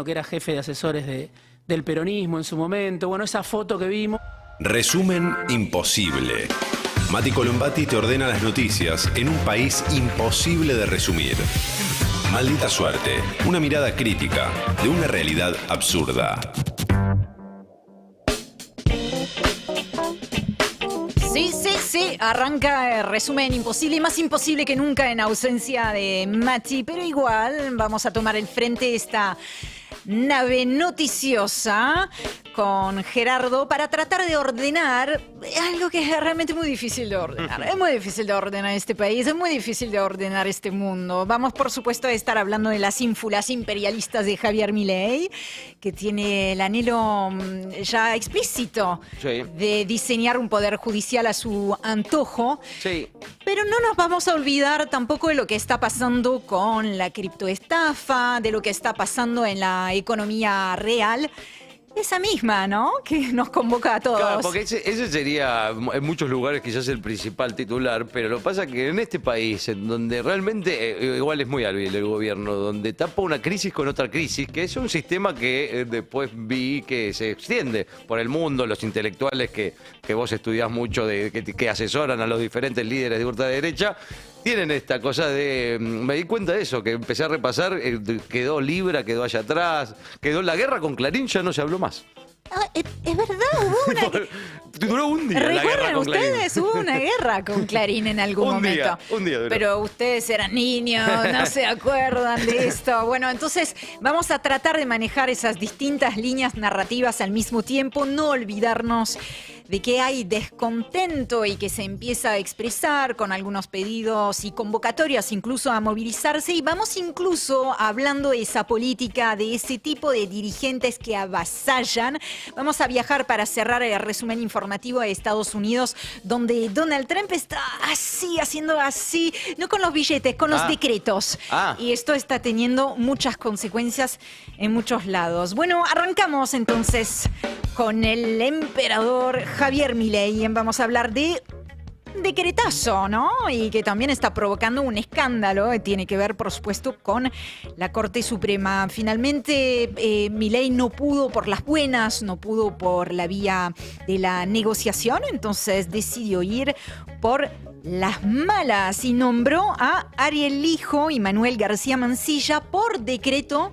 que era jefe de asesores del peronismo en su momento. Bueno, esa foto que vimos. Resumen imposible. Mati Colombati te ordena las noticias en un país imposible de resumir. Maldita suerte, una mirada crítica de una realidad absurda. Sí, arranca el resumen imposible y más imposible que nunca en ausencia de Mati, pero igual vamos a tomar el frente de esta nave noticiosa con Gerardo para tratar de ordenar algo que es realmente muy difícil de ordenar. Es muy difícil de ordenar este país, es muy difícil de ordenar este mundo. Vamos, por supuesto, a estar hablando de las ínfulas imperialistas de Javier Milei, que tiene el anhelo ya explícito de diseñar un poder judicial a su antojo. Sí. Pero no nos vamos a olvidar tampoco de lo que está pasando con la criptoestafa, de lo que está pasando en la economía real. Esa misma, ¿no? Que nos convoca a todos. Claro, porque ese sería en muchos lugares quizás el principal titular, pero lo que pasa es que en este país, en donde realmente, igual es muy hábil el gobierno, donde tapa una crisis con otra crisis, que es un sistema que después vi que se extiende por el mundo, los intelectuales que vos estudiás mucho, que asesoran a los diferentes líderes de ultraderecha, tienen esta cosa de... Me di cuenta de eso, que empecé a repasar, quedó Libra, quedó allá atrás, quedó la guerra con Clarín, ya no se habló más. Es verdad, hubo una... Duró un día la guerra con Clarín. Ustedes, hubo una guerra con Clarín en algún momento. Un día duró. Pero ustedes eran niños, no se acuerdan de esto. Bueno, entonces vamos a tratar de manejar esas distintas líneas narrativas al mismo tiempo, no olvidarnos de que hay descontento y que se empieza a expresar con algunos pedidos y convocatorias incluso a movilizarse, y vamos incluso hablando de esa política, de ese tipo de dirigentes que avasallan. Vamos a viajar para cerrar el resumen informativo a Estados Unidos, donde Donald Trump está así, haciendo así, no con los billetes, con los decretos. Y esto está teniendo muchas consecuencias en muchos lados. Bueno, arrancamos entonces con el emperador Javier Milei. Vamos a hablar de decretazo, ¿no? Y que también está provocando un escándalo. Tiene que ver, por supuesto, con la Corte Suprema. Finalmente, Milei no pudo por las buenas, no pudo por la vía de la negociación, entonces decidió ir por las malas y nombró a Ariel Lijo y Manuel García Mansilla por decreto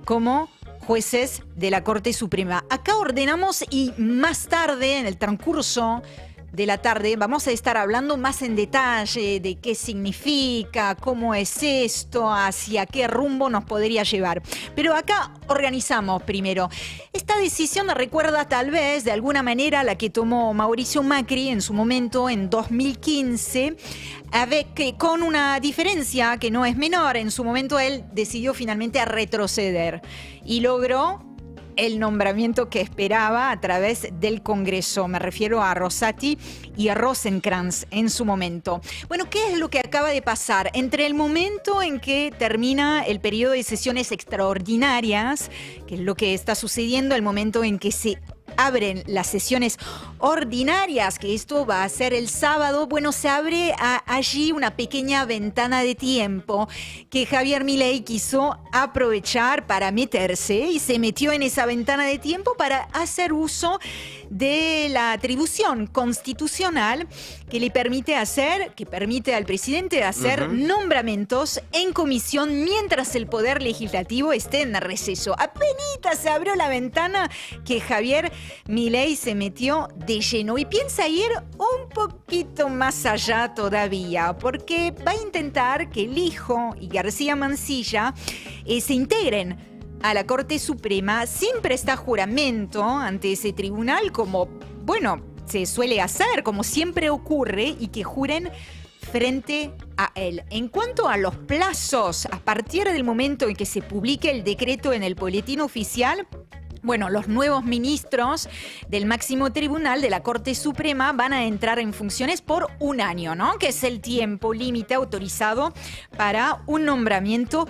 como jueces de la Corte Suprema. Acá ordenamos y más tarde, en el transcurso de la tarde, vamos a estar hablando más en detalle de qué significa, cómo es esto, hacia qué rumbo nos podría llevar. Pero acá organizamos primero. Esta decisión me recuerda tal vez de alguna manera la que tomó Mauricio Macri en su momento en 2015, con una diferencia que no es menor. En su momento él decidió finalmente a retroceder y logró el nombramiento que esperaba a través del Congreso. Me refiero a Rosati y a Rosenkrantz en su momento. Bueno, ¿qué es lo que acaba de pasar? Entre el momento en que termina el periodo de sesiones extraordinarias, que es lo que está sucediendo, el momento en que se abren las sesiones ordinarias, que esto va a ser el sábado, bueno, se abre allí una pequeña ventana de tiempo que Javier Milei quiso aprovechar para meterse, y se metió en esa ventana de tiempo para hacer uso de la atribución constitucional que le permite al presidente hacer nombramientos en comisión mientras el Poder Legislativo esté en receso. Apenitas se abrió la ventana que Javier Milei se metió de lleno y piensa ir un poquito más allá todavía, porque va a intentar que Lijo y García Mansilla se integren a la Corte Suprema sin prestar juramento ante ese tribunal, como, bueno, se suele hacer, como siempre ocurre, y que juren frente a él. En cuanto a los plazos, a partir del momento en que se publique el decreto en el boletín oficial, Bueno, los nuevos ministros del máximo tribunal de la Corte Suprema van a entrar en funciones por un año, ¿no? Que es el tiempo límite autorizado para un nombramiento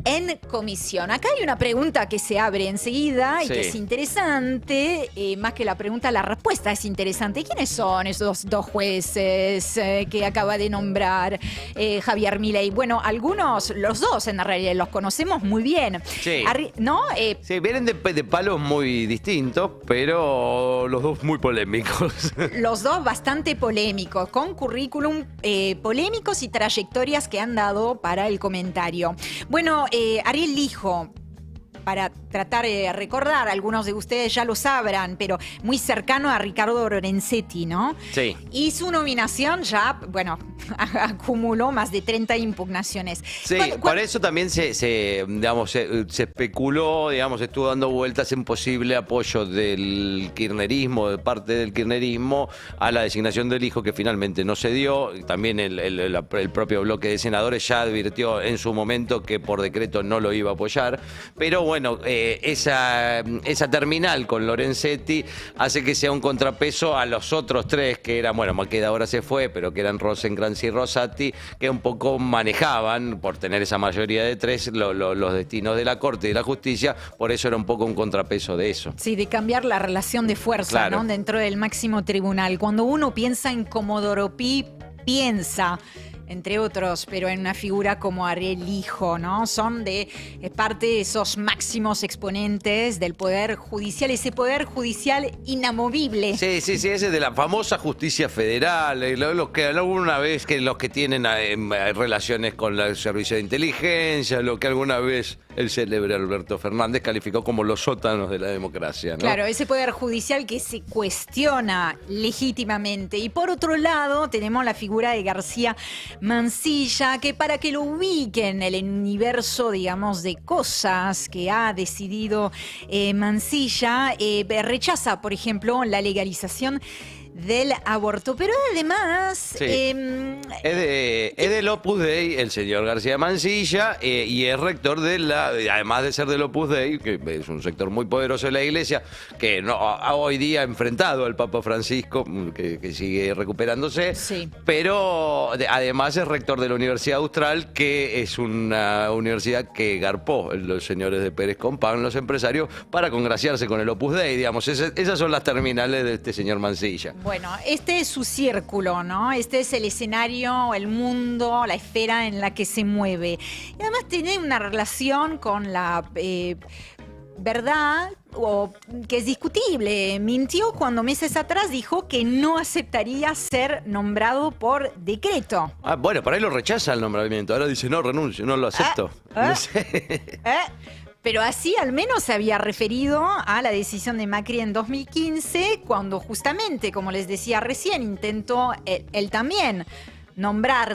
en comisión. Acá hay una pregunta que se abre enseguida y Sí. que es interesante, más que la pregunta, la respuesta es interesante. ¿Quiénes son esos dos jueces que acaba de nombrar Javier Milei? Bueno, algunos, los dos en realidad, los conocemos muy bien. Sí. ¿No? Sí, vienen de palos muy distintos, pero los dos muy polémicos. Los dos bastante polémicos, con currículum polémicos y trayectorias que han dado para el comentario. Bueno, Ariel Lijo, para tratar de recordar, algunos de ustedes ya lo sabrán, pero muy cercano a Ricardo Lorenzetti, ¿no? Sí. Y su nominación ya, bueno, acumuló más de 30 impugnaciones. Sí, por eso también se especuló, digamos, estuvo dando vueltas en posible apoyo del kirchnerismo, de parte del kirchnerismo, a la designación del Hijo, que finalmente no se dio. También el propio bloque de senadores ya advirtió en su momento que por decreto no lo iba a apoyar. Pero bueno, esa terminal con Lorenzetti hace que sea un contrapeso a los otros tres, que eran, bueno, Maqueda ahora se fue, pero que eran Rosencrantz y Rosati, que un poco manejaban, por tener esa mayoría de tres, los destinos de la Corte y de la Justicia. Por eso era un poco un contrapeso de eso. Sí, de cambiar la relación de fuerza, Claro. ¿no? Dentro del máximo tribunal. Cuando uno piensa en Comodoro Pi, piensa, entre otros, pero en una figura como Ariel Lijo, ¿no? Son parte de esos máximos exponentes del Poder Judicial, ese Poder Judicial inamovible. Sí, ese de la famosa justicia federal, los que alguna vez, que los que tienen relaciones con el servicio de inteligencia, lo que alguna vez el célebre Alberto Fernández calificó como los sótanos de la democracia, ¿no? Claro, ese Poder Judicial que se cuestiona legítimamente. Y por otro lado, tenemos la figura de García Mansilla, que para que lo ubiquen en el universo, digamos, de cosas que ha decidido Mansilla, rechaza, por ejemplo, la legalización del aborto. Pero además... Sí. Es del Opus Dei el señor García Mansilla, y es rector además de ser del Opus Dei, que es un sector muy poderoso de la Iglesia, que hoy día ha enfrentado al Papa Francisco, que sigue recuperándose, Sí. pero además es rector de la Universidad Austral, que es una universidad que garpó los señores de Pérez Compán, los empresarios, para congraciarse con el Opus Dei, digamos. Esas son las terminales de este señor Mansilla. Bueno, este es su círculo, ¿no? Este es el escenario, el mundo, la esfera en la que se mueve. Y además tiene una relación con la verdad, o que es discutible. Mintió cuando meses atrás dijo que no aceptaría ser nombrado por decreto. Ah, bueno, por ahí lo rechaza el nombramiento. Ahora dice, no, renuncio, no lo acepto. No sé. Pero así al menos se había referido a la decisión de Macri en 2015, cuando justamente, como les decía recién, intentó él también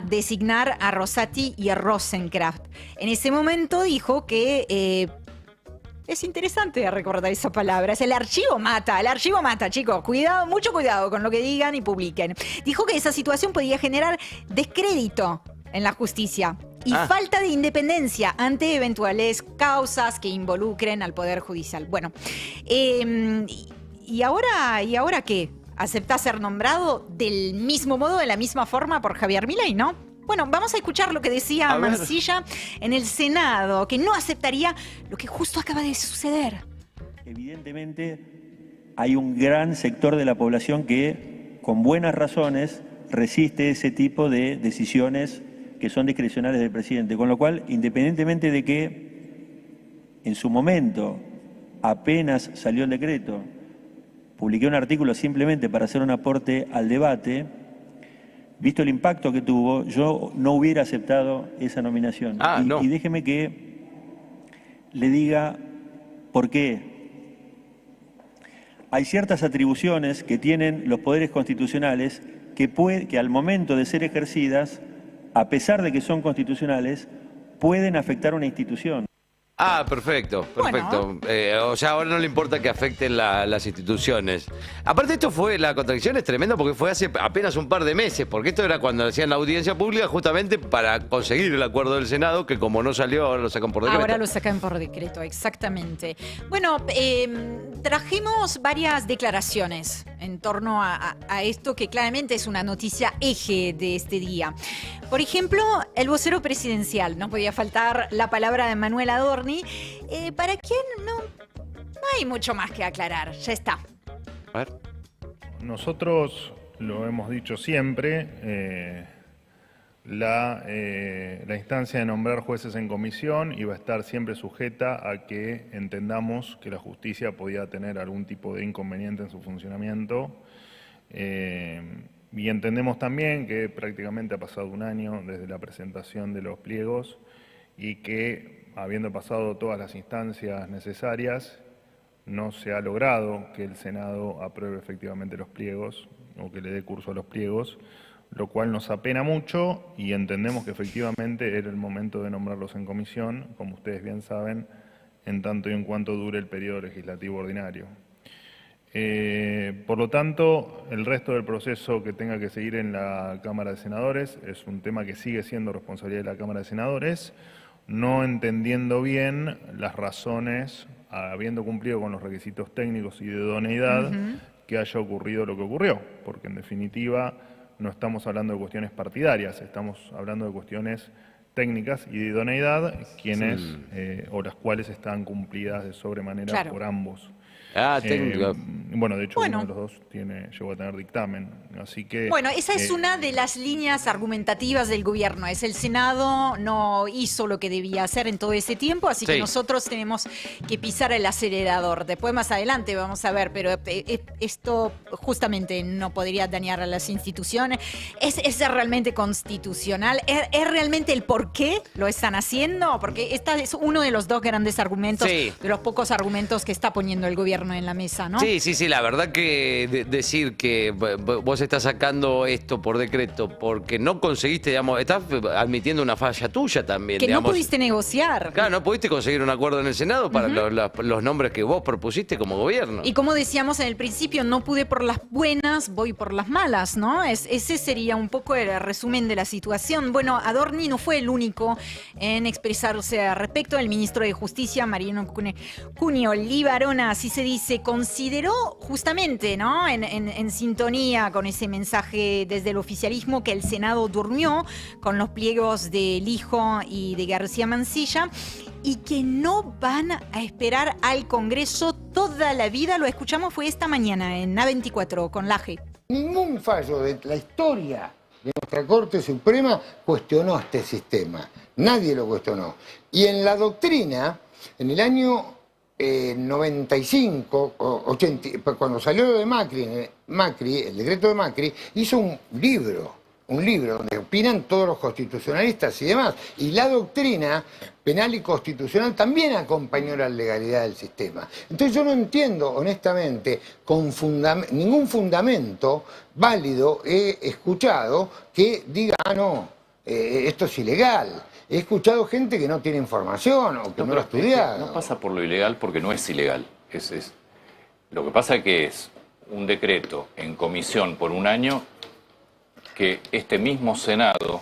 designar a Rosati y a Rosencrantz. En ese momento dijo que... es interesante recordar esa palabra. Es el archivo mata, chicos. Cuidado, mucho cuidado con lo que digan y publiquen. Dijo que esa situación podía generar descrédito en la justicia y falta de independencia ante eventuales causas que involucren al Poder Judicial. Bueno, ¿y ahora qué? ¿Aceptás ser nombrado del mismo modo, de la misma forma por Javier Milei, no? Bueno, vamos a escuchar lo que decía Mansilla en el Senado, que no aceptaría lo que justo acaba de suceder. Evidentemente hay un gran sector de la población que, con buenas razones, resiste ese tipo de decisiones que son discrecionales del presidente. Con lo cual, independientemente de que en su momento, apenas salió el decreto, publiqué un artículo simplemente para hacer un aporte al debate, visto el impacto que tuvo, yo no hubiera aceptado esa nominación. No. Y déjeme que le diga por qué. Hay ciertas atribuciones que tienen los poderes constitucionales que al momento de ser ejercidas, a pesar de que son constitucionales, pueden afectar una institución. Ah, perfecto, perfecto. O sea, ahora no le importa que afecten las instituciones. Aparte, esto fue, la contradicción es tremenda porque fue hace apenas un par de meses, porque esto era cuando hacían la audiencia pública justamente para conseguir el acuerdo del Senado, que como no salió, ahora lo sacan por decreto. Ahora lo sacan por decreto, exactamente. Bueno, trajimos varias declaraciones en torno a esto que claramente es una noticia eje de este día. Por ejemplo, el vocero presidencial, no podía faltar la palabra de Manuel Adorni, para quien no hay mucho más que aclarar, ya está. A ver. Nosotros lo hemos dicho siempre, la instancia de nombrar jueces en comisión iba a estar siempre sujeta a que entendamos que la justicia podía tener algún tipo de inconveniente en su funcionamiento. Y entendemos también que prácticamente ha pasado un año desde la presentación de los pliegos y que, habiendo pasado todas las instancias necesarias, no se ha logrado que el Senado apruebe efectivamente los pliegos o que le dé curso a los pliegos, lo cual nos apena mucho y entendemos que efectivamente era el momento de nombrarlos en comisión, como ustedes bien saben, en tanto y en cuanto dure el periodo legislativo ordinario. Por lo tanto, el resto del proceso que tenga que seguir en la Cámara de Senadores es un tema que sigue siendo responsabilidad de la Cámara de Senadores, no entendiendo bien las razones, habiendo cumplido con los requisitos técnicos y de idoneidad, que haya ocurrido lo que ocurrió, porque en definitiva no estamos hablando de cuestiones partidarias, estamos hablando de cuestiones técnicas y de idoneidad, quienes o las cuales están cumplidas de sobremanera por ambos. Ah, técnica. Bueno, de hecho, uno de los dos llegó a tener dictamen, así que... Bueno, esa es una de las líneas argumentativas del gobierno. Es el Senado no hizo lo que debía hacer en todo ese tiempo, así que nosotros tenemos que pisar el acelerador. Después, más adelante, vamos a ver, pero esto justamente no podría dañar a las instituciones. ¿Es realmente constitucional? ¿Es realmente el por qué lo están haciendo? Porque este es uno de los dos grandes argumentos, de los pocos argumentos que está poniendo el gobierno en la mesa, ¿no? Sí, la verdad que decir que vos estás sacando esto por decreto porque no conseguiste, digamos, estás admitiendo una falla tuya también. Que digamos. no pudiste negociar. Claro, no pudiste conseguir un acuerdo en el Senado para los nombres que vos propusiste como gobierno. Y como decíamos en el principio, no pude por las buenas, voy por las malas, ¿no? Ese sería un poco el resumen de la situación. Bueno, Adorni no fue el único en expresarse al respecto. El ministro de Justicia, Mariano Cunio Libarona, así se dice, consideró justamente, ¿no?, en sintonía con ese mensaje desde el oficialismo, que el Senado durmió con los pliegos de Lijo y de García Mansilla y que no van a esperar al Congreso toda la vida. Lo escuchamos, fue esta mañana en A24 con Laje. Ningún fallo de la historia de nuestra Corte Suprema cuestionó este sistema. Nadie lo cuestionó. Y en la doctrina, en el año 95, 80, cuando salió lo de Macri, el decreto de Macri, hizo un libro donde opinan todos los constitucionalistas y demás. Y la doctrina penal y constitucional también acompañó la legalidad del sistema. Entonces yo no entiendo, honestamente, con ningún fundamento válido he escuchado que diga, no, esto es ilegal. He escuchado gente que no tiene información o que no lo ha estudiado. No pasa por lo ilegal porque no es ilegal. Lo que pasa es que es un decreto en comisión por un año que este mismo Senado,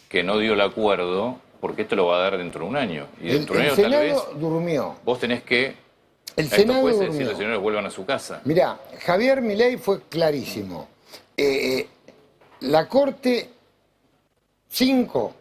que no dio el acuerdo, porque esto lo va a dar dentro de un año. Y dentro de un año Senado tal vez durmió. vos tenés que el Senado después durmió. decir a los señores vuelvan a su casa. Mirá, Javier Milei fue clarísimo. La Corte 5...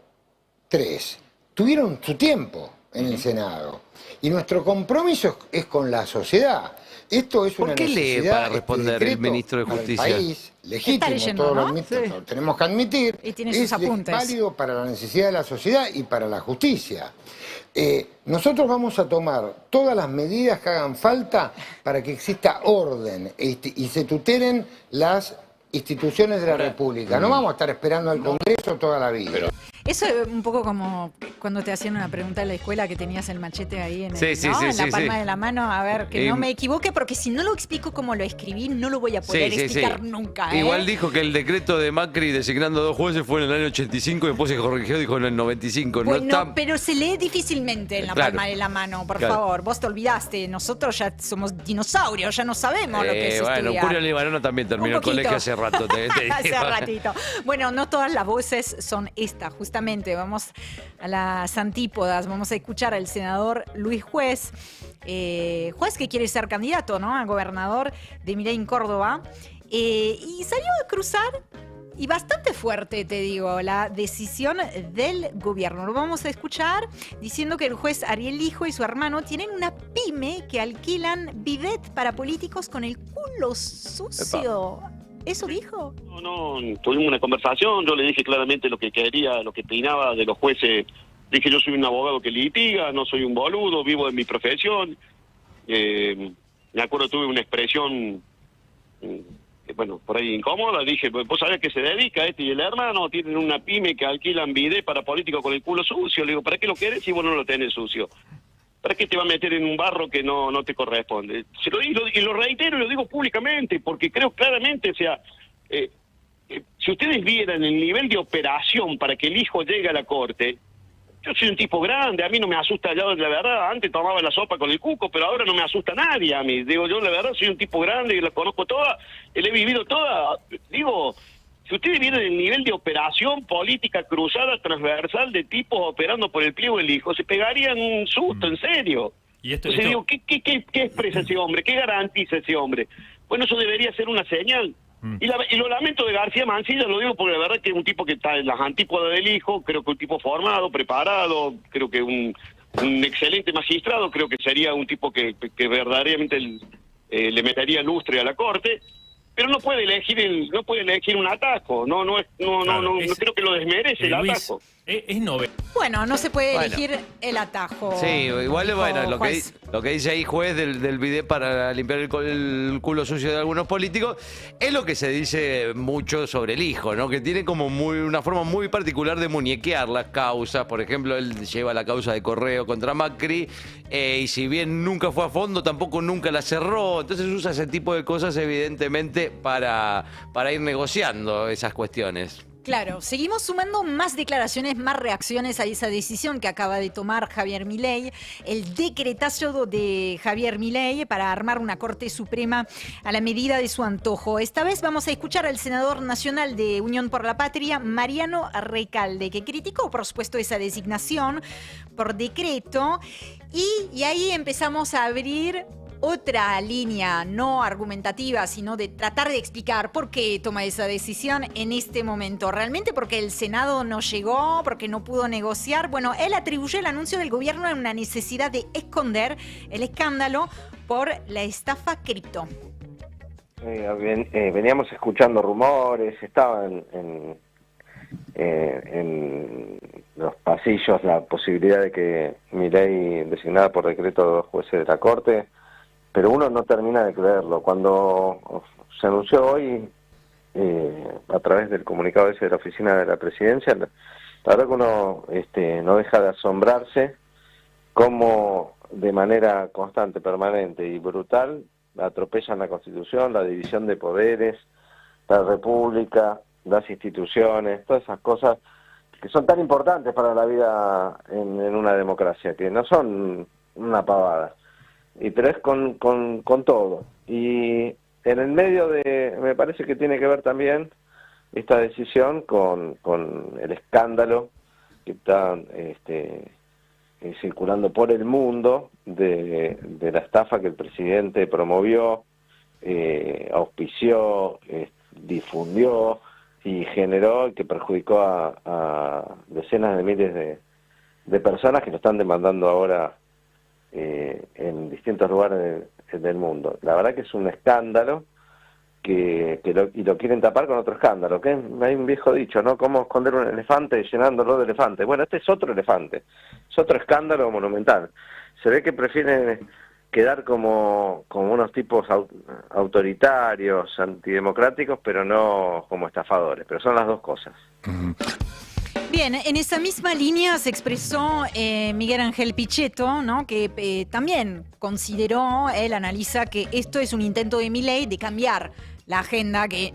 3. Tuvieron su tiempo en el Senado. Y nuestro compromiso es con la sociedad. Esto es una necesidad. ¿Por qué lee para responder el ministro de Justicia? El país, legítimo, leyendo, todos ¿no? los ministros, lo tenemos que admitir. Y tiene sus apuntes. Es válido para la necesidad de la sociedad y para la justicia. Nosotros vamos a tomar todas las medidas que hagan falta para que exista orden y se tutelen las instituciones de la República. No vamos a estar esperando al Congreso toda la vida. Eso es un poco como cuando te hacían una pregunta en la escuela que tenías el machete ahí en, Sí, sí, ¿no? sí, en la sí, palma sí. de la mano. A ver, que no me equivoque, porque si no lo explico como lo escribí, no lo voy a poder explicar nunca. Igual dijo que el decreto de Macri designando 2 jueces fue en el año 85 y después se corrigió, dijo en el 95. Bueno, no está... pero se lee difícilmente en la Claro. palma de la mano, por Claro. favor. Vos te olvidaste, nosotros ya somos dinosaurios, ya no sabemos lo que es Bueno, estudiar. Julio Libarano también terminó el colegio hace rato. Te Hace digo. ratito. Bueno, no todas las voces son esta, justamente. Vamos a las antípodas. Vamos a escuchar al senador Luis Juez. Juez que quiere ser candidato, ¿no? A gobernador de Milei en Córdoba. Y salió a cruzar, y bastante fuerte, te digo, la decisión del gobierno. Lo vamos a escuchar diciendo que el juez Ariel Lijo y su hermano tienen una pyme que alquilan bidet para políticos con el culo sucio. ¿Eso dijo? No, tuvimos una conversación, yo le dije claramente lo que quería, lo que opinaba de los jueces. Dije, yo soy un abogado que litiga, no soy un boludo, vivo de mi profesión. Me acuerdo, tuve una expresión, bueno, por ahí incómoda. Dije, pues, vos sabés a qué se dedica este y el hermano, tienen una pyme que alquilan bidet para políticos con el culo sucio. Le digo, ¿para qué lo querés si vos no lo tenés sucio? ¿Para qué te va a meter en un barro que no te corresponde? Se lo digo y lo reitero y lo digo públicamente, porque creo claramente, o sea, si ustedes vieran el nivel de operación para que el hijo llegue a la corte, yo soy un tipo grande, a mí no me asusta, ya la verdad, antes tomaba la sopa con el cuco, pero ahora no me asusta nadie a mí. Digo, yo la verdad soy un tipo grande, y la conozco toda, la he vivido toda. Digo, si ustedes vieran el nivel de operación política cruzada, transversal, de tipos operando por el pliego del hijo, se pegarían un susto, en serio. Y esto, Entonces digo, ¿qué expresa ese hombre? ¿Qué garantiza ese hombre? Bueno, eso debería ser una señal. Y lo lamento de García Mancilla, lo digo porque la verdad que es un tipo que está en las antípodas del hijo, creo que un tipo formado, preparado, creo que un excelente magistrado, creo que sería un tipo que verdaderamente le metería lustre a la corte, pero no puede elegir un atajo, no creo que lo desmerece el Luis, atajo. es novedad. Bueno, no se puede Bueno. elegir el atajo. Sí, igual dijo bueno, Juez. lo que dice ahí juez del bidet para limpiar el culo sucio de algunos políticos es lo que se dice mucho sobre el hijo, ¿no? Que tiene como una forma muy particular de muñequear las causas. Por ejemplo, él lleva la causa de Correo contra Macri y si bien nunca fue a fondo, tampoco nunca la cerró. Entonces usa ese tipo de cosas evidentemente para ir negociando esas cuestiones. Claro, seguimos sumando más declaraciones, más reacciones a esa decisión que acaba de tomar Javier Milei, el decretazo de Javier Milei para armar una Corte Suprema a la medida de su antojo. Esta vez vamos a escuchar al senador nacional de Unión por la Patria, Mariano Recalde, que criticó, por supuesto, esa designación por decreto y ahí empezamos a abrir otra línea no argumentativa, sino de tratar de explicar por qué toma esa decisión en este momento. ¿Realmente porque el Senado no llegó, porque no pudo negociar? Bueno, él atribuyó el anuncio del gobierno a una necesidad de esconder el escándalo por la estafa cripto. Veníamos escuchando rumores, estaban en los pasillos la posibilidad de que Milei designara por decreto a 2 jueces de la Corte, pero uno no termina de creerlo. Cuando se anunció hoy, a través del comunicado ese de la oficina de la presidencia, la verdad que uno no deja de asombrarse cómo de manera constante, permanente y brutal atropellan la Constitución, la división de poderes, la República, las instituciones, todas esas cosas que son tan importantes para la vida en una democracia, que no son una pavada. Pero es con todo. Y en el medio me parece que tiene que ver también esta decisión con el escándalo que está circulando por el mundo de la estafa que el presidente promovió, auspició, difundió y generó, que perjudicó a decenas de miles de personas que lo están demandando ahora en distintos lugares del mundo. La verdad que es un escándalo y lo quieren tapar con otro escándalo. Que hay un viejo dicho, ¿no? ¿Cómo esconder un elefante llenándolo de elefantes? Bueno, este es otro elefante, es otro escándalo monumental. Se ve que prefieren quedar como unos tipos autoritarios, antidemocráticos, pero no como estafadores. Pero son las dos cosas. Bien, en esa misma línea se expresó Miguel Ángel Pichetto, ¿no? Que también consideró, él analiza que esto es un intento de Milei de cambiar la agenda que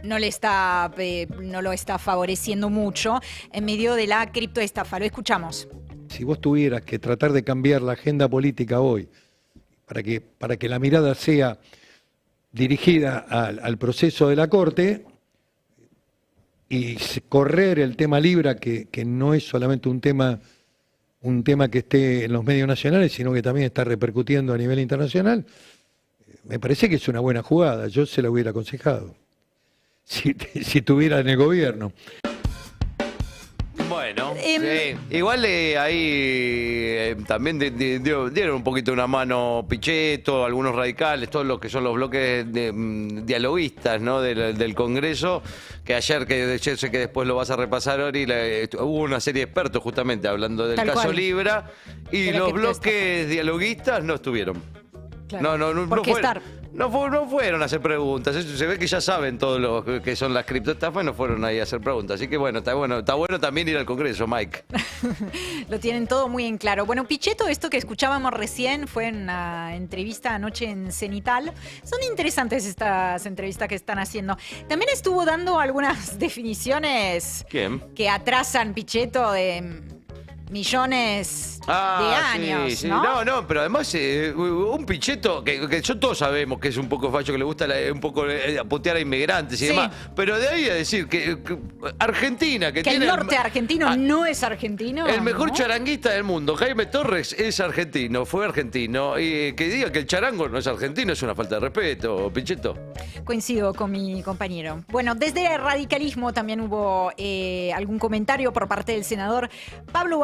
no lo está favoreciendo mucho en medio de la criptoestafa. Lo escuchamos. Si vos tuvieras que tratar de cambiar la agenda política hoy para que la mirada sea dirigida al proceso de la Corte y correr el tema Libra, que no es solamente un tema que esté en los medios nacionales, sino que también está repercutiendo a nivel internacional, me parece que es una buena jugada. Yo se la hubiera aconsejado si estuviera en el gobierno. Bueno, sí. Igual ahí también dieron un poquito una mano Pichetto, algunos radicales, todos los que son los bloques dialoguistas, ¿no? del Congreso, que ayer, que yo sé que después lo vas a repasar, Ori, hubo una serie de expertos justamente hablando del caso Libra, y los bloques dialoguistas no estuvieron. Claro. No fueron a hacer preguntas. Se ve que ya saben todo lo que son las criptoestafas y no fueron ahí a hacer preguntas. Así que bueno, está bueno también ir al Congreso, Mike. Lo tienen todo muy en claro. Bueno, Pichetto, esto que escuchábamos recién fue en una entrevista anoche en Cenital. Son interesantes estas entrevistas que están haciendo. También estuvo dando algunas definiciones que atrasan Pichetto de millones de años, sí. ¿no? Pero además un Pichetto que todos sabemos que es un poco facho, que le gusta un poco putear a inmigrantes y demás, pero de ahí a decir que Argentina, que tiene el norte argentino no es argentino. El mejor charanguista del mundo, Jaime Torres, es argentino, fue argentino, y que diga que el charango no es argentino es una falta de respeto, Pichetto. Coincido con mi compañero. Bueno, desde el radicalismo también hubo algún comentario por parte del senador Pablo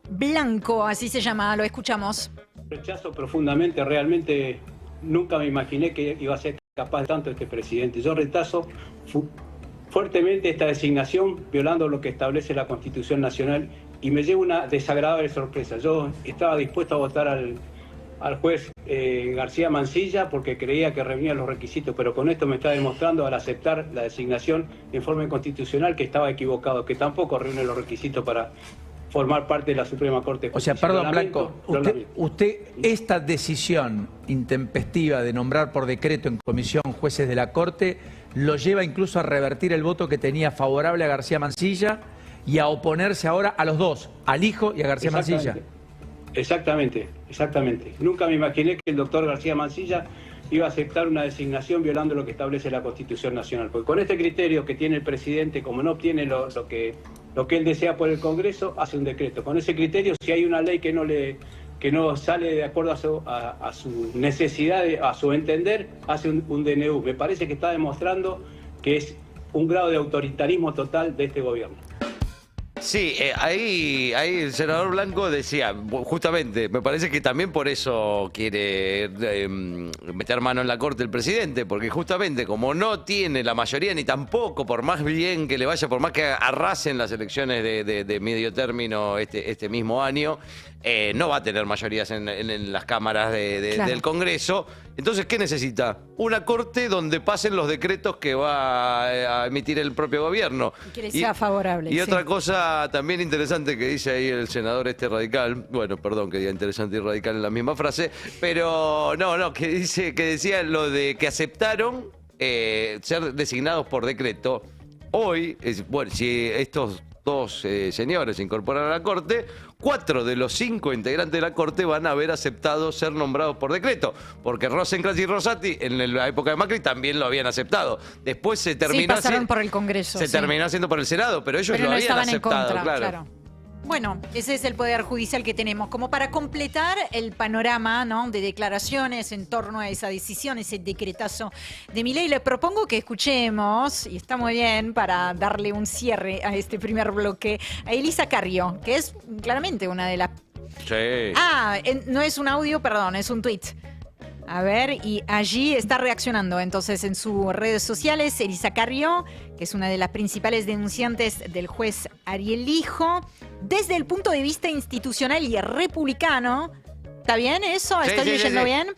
Blanco, así se llama, lo escuchamos. Rechazo profundamente, realmente nunca me imaginé que iba a ser capaz de tanto este presidente. Yo rechazo fuertemente esta designación, violando lo que establece la Constitución Nacional, y me lleva una desagradable sorpresa. Yo estaba dispuesto a votar al juez García Mansilla porque creía que reunía los requisitos, pero con esto me está demostrando, al aceptar la designación en forma inconstitucional, que estaba equivocado, que tampoco reúne los requisitos para formar parte de la Suprema Corte de Justicia. O sea, perdón, Blanco, usted esta decisión intempestiva de nombrar por decreto en comisión jueces de la Corte lo lleva incluso a revertir el voto que tenía favorable a García Mansilla y a oponerse ahora a los dos, al hijo y a García Mansilla. Exactamente. Nunca me imaginé que el doctor García Mansilla iba a aceptar una designación violando lo que establece la Constitución Nacional. Porque con este criterio que tiene el presidente, como no obtiene lo que él desea por el Congreso, hace un decreto. Con ese criterio, si hay una ley que no sale de acuerdo a su necesidad, a su entender, hace un DNU. Me parece que está demostrando que es un grado de autoritarismo total de este gobierno. Sí, ahí el senador Blanco decía, justamente, me parece que también por eso quiere meter mano en la Corte el presidente, porque justamente como no tiene la mayoría, ni tampoco, por más bien que le vaya, por más que arrasen las elecciones de medio término este mismo año, no va a tener mayorías en las cámaras del Congreso. Entonces, ¿qué necesita? Una corte donde pasen los decretos que va a emitir el propio gobierno. Y que le sea favorable. Y otra cosa también interesante que dice ahí el senador radical, bueno, perdón que diga interesante y radical en la misma frase, pero que decía lo de que aceptaron ser designados por decreto. Hoy, bueno, si estos dos señores se incorporan a la Corte, 4 de los 5 integrantes de la Corte van a haber aceptado ser nombrados por decreto, porque Rosenkrantz y Rosati en la época de Macri también lo habían aceptado. Después se terminó pasaron por el Congreso. Terminó haciendo por el Senado, pero ellos lo habían aceptado, en contra, claro. Bueno, ese es el poder judicial que tenemos. Como para completar el panorama, ¿no?, de declaraciones en torno a esa decisión, ese decretazo de Milei, le propongo que escuchemos, y está muy bien para darle un cierre a este primer bloque, a Elisa Carrió, que es claramente una de las... Sí. No es un audio, perdón, es un tuit. A ver, y allí está reaccionando entonces en sus redes sociales Elisa Carrió, que es una de las principales denunciantes del juez Ariel Lijo, desde el punto de vista institucional y republicano. ¿Está bien eso? ¿Estás leyendo bien?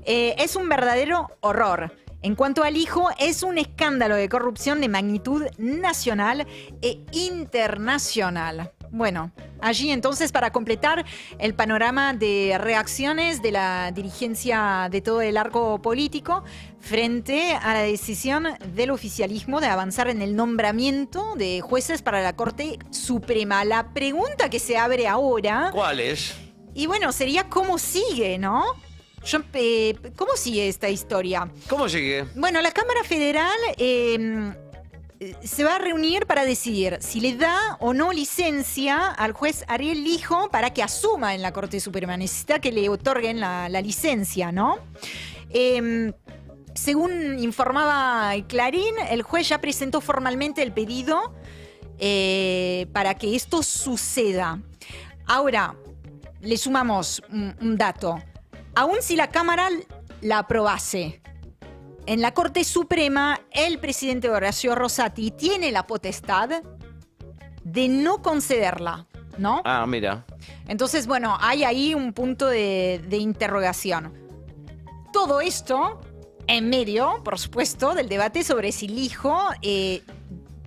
Es un verdadero horror. En cuanto al hijo, es un escándalo de corrupción de magnitud nacional e internacional. Bueno, allí entonces, para completar el panorama de reacciones de la dirigencia de todo el arco político frente a la decisión del oficialismo de avanzar en el nombramiento de jueces para la Corte Suprema. La pregunta que se abre ahora... ¿Cuál es? Y bueno, sería cómo sigue, ¿no? ¿Cómo sigue esta historia? ¿Cómo sigue? Bueno, la Cámara Federal se va a reunir para decidir si le da o no licencia al juez Ariel Lijo para que asuma en la Corte Suprema. Necesita que le otorguen la licencia, ¿no? Según informaba Clarín, el juez ya presentó formalmente el pedido para que esto suceda. Ahora, le sumamos un dato. Aún si la Cámara la aprobase, en la Corte Suprema el presidente Horacio Rosati tiene la potestad de no concederla, ¿no? Ah, mira. Entonces, bueno, hay ahí un punto de interrogación. Todo esto en medio, por supuesto, del debate sobre si Lijo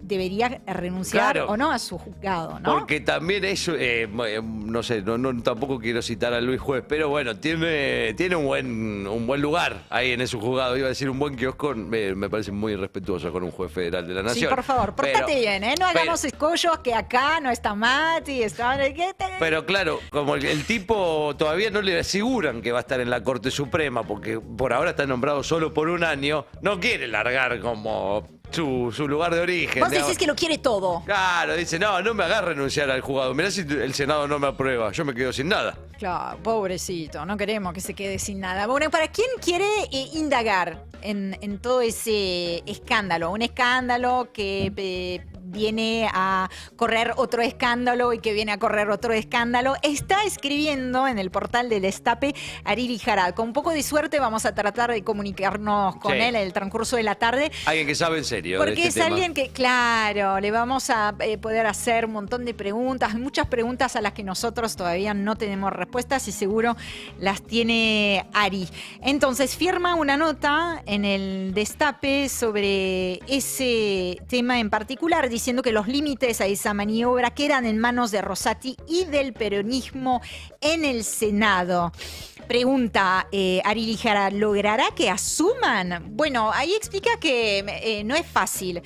debería renunciar, claro, o no a su juzgado, ¿no? Porque también eso, no sé, tampoco quiero citar a Luis Juez, pero bueno, tiene un buen lugar ahí en ese juzgado. Iba a decir un buen kiosco, me parece muy respetuoso con un juez federal de la Nación. Sí, por favor, portate bien, ¿eh? No hagamos escollos que acá no está Mati, está... Pero claro, como el tipo todavía no le aseguran que va a estar en la Corte Suprema, porque por ahora está nombrado solo por un año, no quiere largar como... Su lugar de origen. Vos decís que lo quiere todo. Claro, dice, no me hagas renunciar al juzgado. Mirá si el Senado no me aprueba, yo me quedo sin nada. Claro, pobrecito, no queremos que se quede sin nada. Bueno, ¿para quién quiere indagar en todo ese escándalo? Un escándalo que viene a correr otro escándalo y que viene a correr otro escándalo. Está escribiendo en el portal del Destape Ariel Lijarad. Con un poco de suerte vamos a tratar de comunicarnos con él en el transcurso de la tarde. Alguien que sabe en serio. Porque de este es tema. alguien que, claro, le vamos a poder hacer un montón de preguntas, muchas preguntas a las que nosotros todavía no tenemos respuestas y seguro las tiene Ari. Entonces, firma una nota en el Destape sobre ese tema en particular, diciendo que los límites a esa maniobra quedan en manos de Rosati y del peronismo en el Senado. Pregunta Ariel Lijarad, ¿logrará que asuman? Bueno, ahí explica que no es fácil.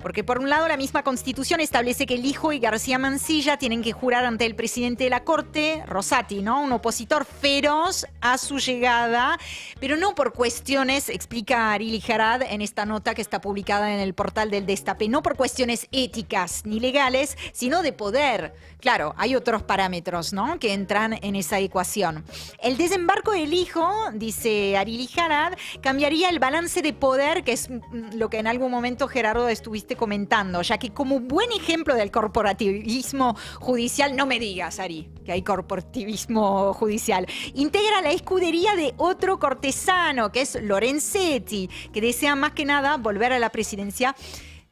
Porque por un lado la misma Constitución establece que Lijo y García Mansilla tienen que jurar ante el presidente de la Corte, Rosati, ¿no? Un opositor feroz a su llegada, pero no por cuestiones, explica Ariel Lijarad en esta nota que está publicada en el portal del Destape, no por cuestiones éticas ni legales, sino de poder. Claro, hay otros parámetros, ¿no?, que entran en esa ecuación. El desembarco del Lijo, dice Ariel Lijarad, cambiaría el balance de poder, que es lo que en algún momento, Gerardo, estuviste comentando, ya que como buen ejemplo del corporativismo judicial, no me digas, Ari, que hay corporativismo judicial, integra la escudería de otro cortesano, que es Lorenzetti, que desea más que nada volver a la presidencia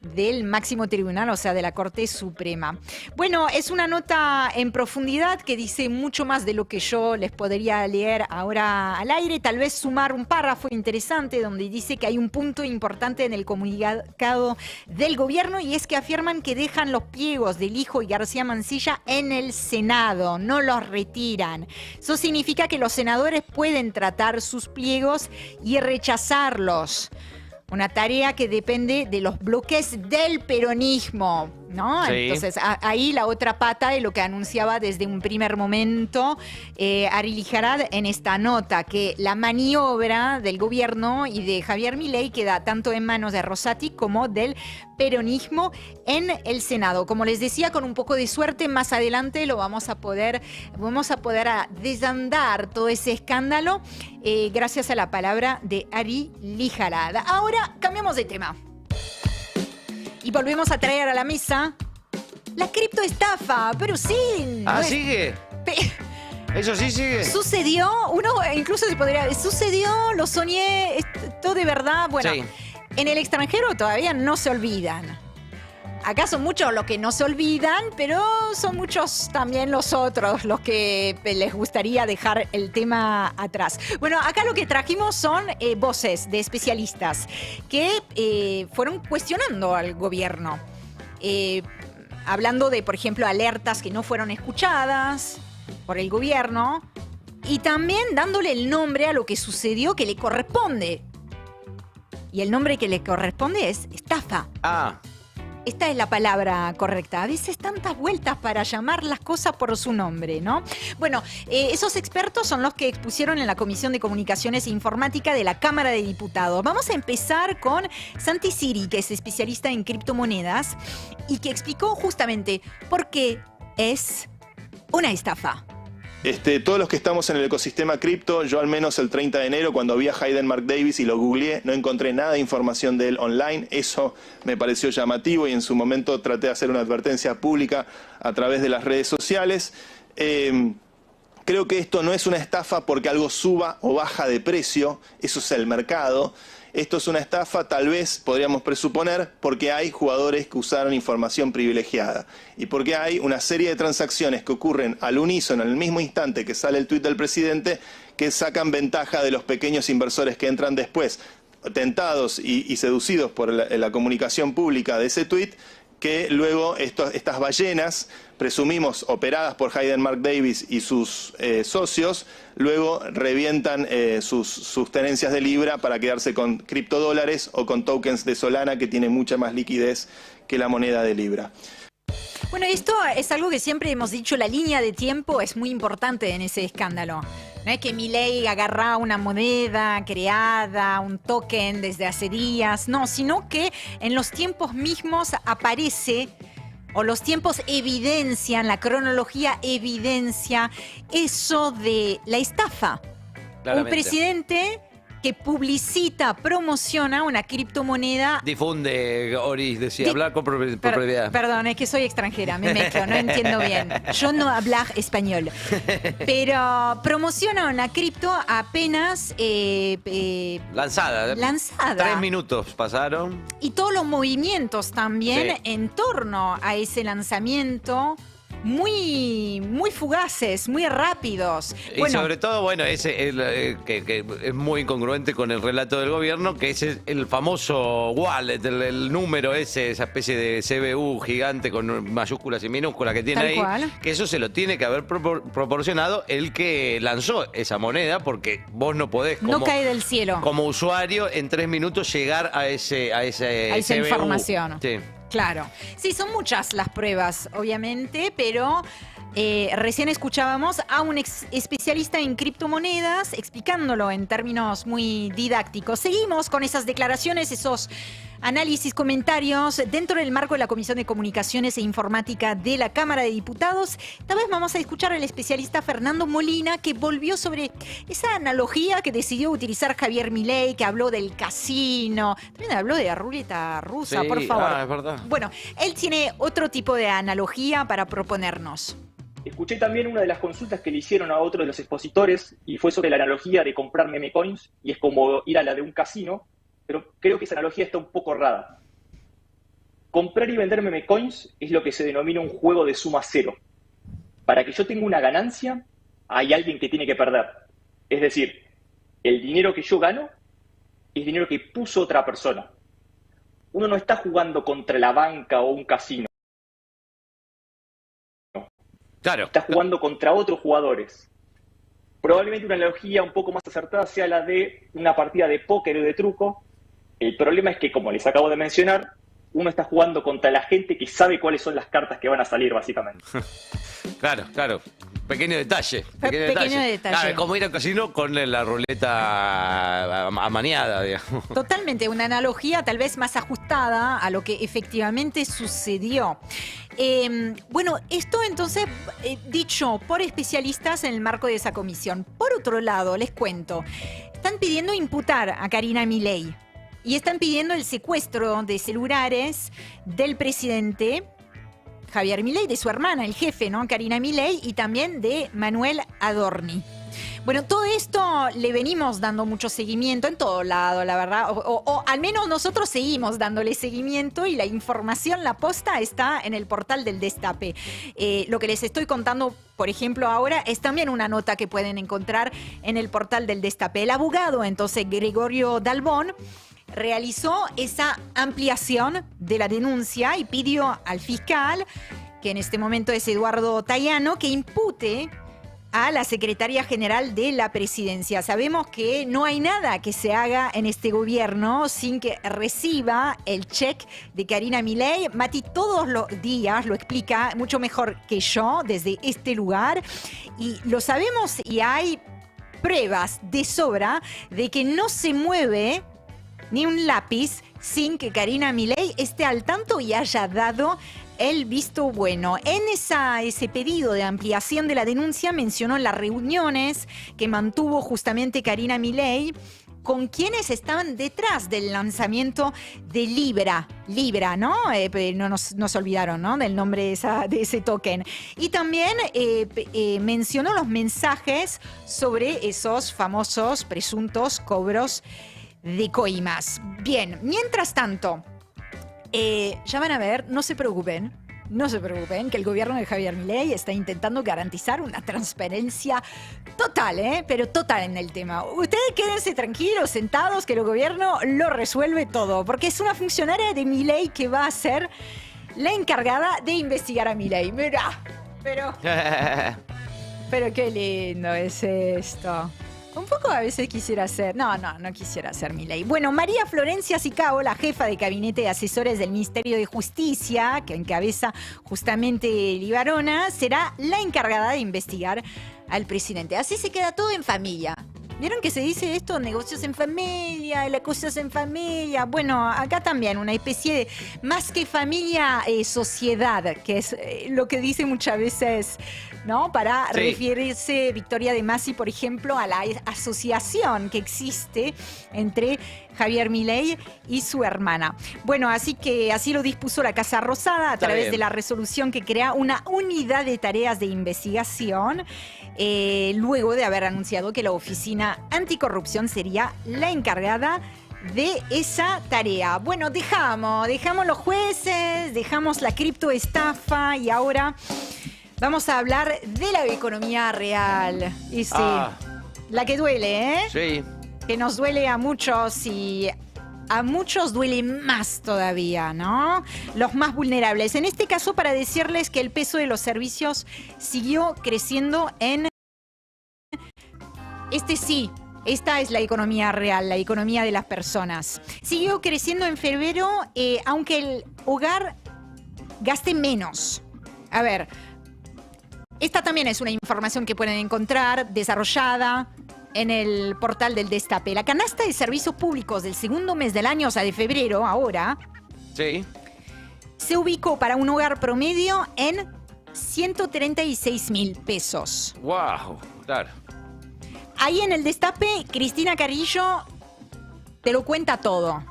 del máximo tribunal, o sea, de la Corte Suprema. Bueno, es una nota en profundidad que dice mucho más de lo que yo les podría leer ahora al aire, tal vez sumar un párrafo interesante donde dice que hay un punto importante en el comunicado del gobierno y es que afirman que dejan los pliegos de Lijo y García Mansilla en el Senado, no los retiran. Eso significa que los senadores pueden tratar sus pliegos y rechazarlos. Una tarea que depende de los bloques del peronismo, ¿no? Sí. Entonces, ahí la otra pata de lo que anunciaba desde un primer momento Ariel Lijarad en esta nota, que la maniobra del gobierno y de Javier Milei queda tanto en manos de Rosati como del peronismo en el Senado. Como les decía, con un poco de suerte, más adelante lo vamos a poder desandar todo ese escándalo gracias a la palabra de Ariel Lijarad. Ahora cambiamos de tema. Y volvemos a traer a la mesa la criptoestafa, pero sí. ¿Ah, sigue? ¿Eso sí sigue? Sucedió, uno incluso se podría... Sucedió, lo soñé, esto de verdad, bueno, sí. En el extranjero todavía no se olvidan. Acá son muchos los que no se olvidan, pero son muchos también los otros, los que les gustaría dejar el tema atrás. Bueno, acá lo que trajimos son voces de especialistas que fueron cuestionando al gobierno. Hablando de, por ejemplo, alertas que no fueron escuchadas por el gobierno y también dándole el nombre a lo que sucedió que le corresponde. Y el nombre que le corresponde es estafa. Esta es la palabra correcta. A veces tantas vueltas para llamar las cosas por su nombre, ¿no? Bueno, esos expertos son los que expusieron en la Comisión de Comunicaciones e Informática de la Cámara de Diputados. Vamos a empezar con Santi Siri, que es especialista en criptomonedas y que explicó justamente por qué es una estafa. Todos los que estamos en el ecosistema cripto, yo al menos el 30 de enero cuando vi a Hayden Mark Davis y lo googleé, no encontré nada de información de él online. Eso me pareció llamativo y en su momento traté de hacer una advertencia pública a través de las redes sociales. Creo que esto no es una estafa porque algo suba o baja de precio, eso es el mercado. Esto es una estafa, tal vez podríamos presuponer, porque hay jugadores que usaron información privilegiada y porque hay una serie de transacciones que ocurren al unísono en el mismo instante que sale el tuit del presidente que sacan ventaja de los pequeños inversores que entran después, tentados y seducidos por la comunicación pública de ese tuit, que luego estas ballenas, presumimos operadas por Hayden Mark Davis y sus socios, luego revientan sus tenencias de Libra para quedarse con criptodólares o con tokens de Solana, que tiene mucha más liquidez que la moneda de Libra. Bueno, esto es algo que siempre hemos dicho, la línea de tiempo es muy importante en ese escándalo. No es que Milei agarra una moneda creada, un token desde hace días, no, sino que en los tiempos mismos aparece, o los tiempos evidencian, la cronología evidencia eso de la estafa. Claramente. Un presidente que publicita, promociona una criptomoneda. Difunde, Oris decía, hablar con propiedad. Perdón, es que soy extranjera, me mezclo, no entiendo bien. Yo no hablo español. Pero promociona una cripto apenas lanzada. 3 minutos pasaron. Y todos los movimientos también Sí. en torno a ese lanzamiento. Muy fugaces, muy rápidos. Y sobre todo, bueno, que es muy incongruente con el relato del gobierno, que es el famoso wallet, el número esa especie de CBU gigante con mayúsculas y minúsculas que tiene Tal ahí, cual. que eso se lo tiene que haber proporcionado el que lanzó esa moneda, porque vos no podés No cae del cielo. como usuario en 3 minutos llegar a esa esa CBU. información. Sí. Claro. Sí, son muchas las pruebas, obviamente, pero recién escuchábamos a un especialista en criptomonedas explicándolo en términos muy didácticos. Seguimos con esas declaraciones, esos análisis, comentarios dentro del marco de la Comisión de Comunicaciones e Informática de la Cámara de Diputados. Esta vez vamos a escuchar al especialista Fernando Molina, que volvió sobre esa analogía que decidió utilizar Javier Milei, que habló del casino, también habló de la ruleta rusa, Sí, por favor. es verdad. Bueno, él tiene otro tipo de analogía para proponernos. Escuché también una de las consultas que le hicieron a otro de los expositores y fue sobre la analogía de comprar meme coins y es como ir a la de un casino, pero creo que esa analogía está un poco errada. Comprar y vender meme coins es lo que se denomina un juego de suma cero. Para que yo tenga una ganancia, hay alguien que tiene que perder. Es decir, el dinero que yo gano es dinero que puso otra persona. Uno no está jugando contra la banca o un casino. Claro. Está jugando contra otros jugadores. Probablemente una analogía un poco más acertada sea la de una partida de póker o de truco. El problema es que, como les acabo de mencionar, uno está jugando contra la gente que sabe cuáles son las cartas que van a salir, básicamente. Claro. Pequeño detalle. Pequeño detalle. Claro, como ir al casino con la ruleta amañada, digamos. Totalmente, una analogía tal vez más ajustada a lo que efectivamente sucedió. Bueno, esto entonces dicho por especialistas en el marco de esa comisión. Por otro lado, les cuento, están pidiendo imputar a Karina Milei y están pidiendo el secuestro de celulares del presidente Javier Milei, de su hermana, el jefe, ¿no? Karina Milei, y también de Manuel Adorni. Bueno, todo esto le venimos dando mucho seguimiento en todo lado, la verdad, o al menos nosotros seguimos dándole seguimiento y la información, la posta está en el portal del Destape. Lo que les estoy contando, por ejemplo, ahora es también una nota que pueden encontrar en el portal del Destape. El abogado, entonces, Gregorio Dalbón, realizó esa ampliación de la denuncia y pidió al fiscal, que en este momento es Eduardo Tayano, que impute a la secretaria general de la presidencia. Sabemos que no hay nada que se haga en este gobierno sin que reciba el check de Karina Milei. Mati todos los días lo explica mucho mejor que yo desde este lugar y lo sabemos y hay pruebas de sobra de que no se mueve ni un lápiz sin que Karina Milei esté al tanto y haya dado el visto bueno. En ese pedido de ampliación de la denuncia mencionó las reuniones que mantuvo justamente Karina Milei con quienes estaban detrás del lanzamiento de Libra, ¿no? No nos olvidaron, ¿no? Del nombre de ese token. Y también mencionó los mensajes sobre esos famosos presuntos cobros de coimas. Bien, mientras tanto, ya van a ver, no se preocupen, que el gobierno de Javier Milei está intentando garantizar una transparencia total, pero total en el tema. Ustedes quédense tranquilos, sentados, que el gobierno lo resuelve todo, porque es una funcionaria de Milei que va a ser la encargada de investigar a Milei. Mirá, pero qué lindo es esto. Un poco a veces quisiera ser... No quisiera ser Milei. Bueno, María Florencia Sicao, la jefa de gabinete de asesores del Ministerio de Justicia, que encabeza justamente Libarona, será la encargada de investigar al presidente. Así se queda todo en familia. ¿Vieron que se dice esto? Negocios en familia, las cosas en familia. Bueno, acá también una especie de, más que familia, sociedad, que es lo que dice muchas veces, ¿no? Para referirse Victoria De Masi, por ejemplo, a la asociación que existe entre Javier Milei y su hermana. Bueno, así que así lo dispuso la Casa Rosada a través de la resolución que crea una unidad de tareas de investigación, luego de haber anunciado que la Oficina Anticorrupción sería la encargada de esa tarea. Bueno, dejamos los jueces, dejamos la criptoestafa y ahora vamos a hablar de la economía real. Y sí, la que duele, ¿eh? Sí. Que nos duele a muchos y a muchos duele más todavía, ¿no? Los más vulnerables. En este caso, para decirles que el peso de los servicios siguió creciendo en... Esta es la economía real, la economía de las personas. Siguió creciendo en febrero, aunque el hogar gaste menos. A ver, esta también es una información que pueden encontrar desarrollada en el portal del Destape. La canasta de servicios públicos del segundo mes del año, o sea, de febrero, ahora, se ubicó para un hogar promedio en 136.000 pesos. ¡Wow! Claro. Ahí en el Destape, Cristina Carrillo te lo cuenta todo.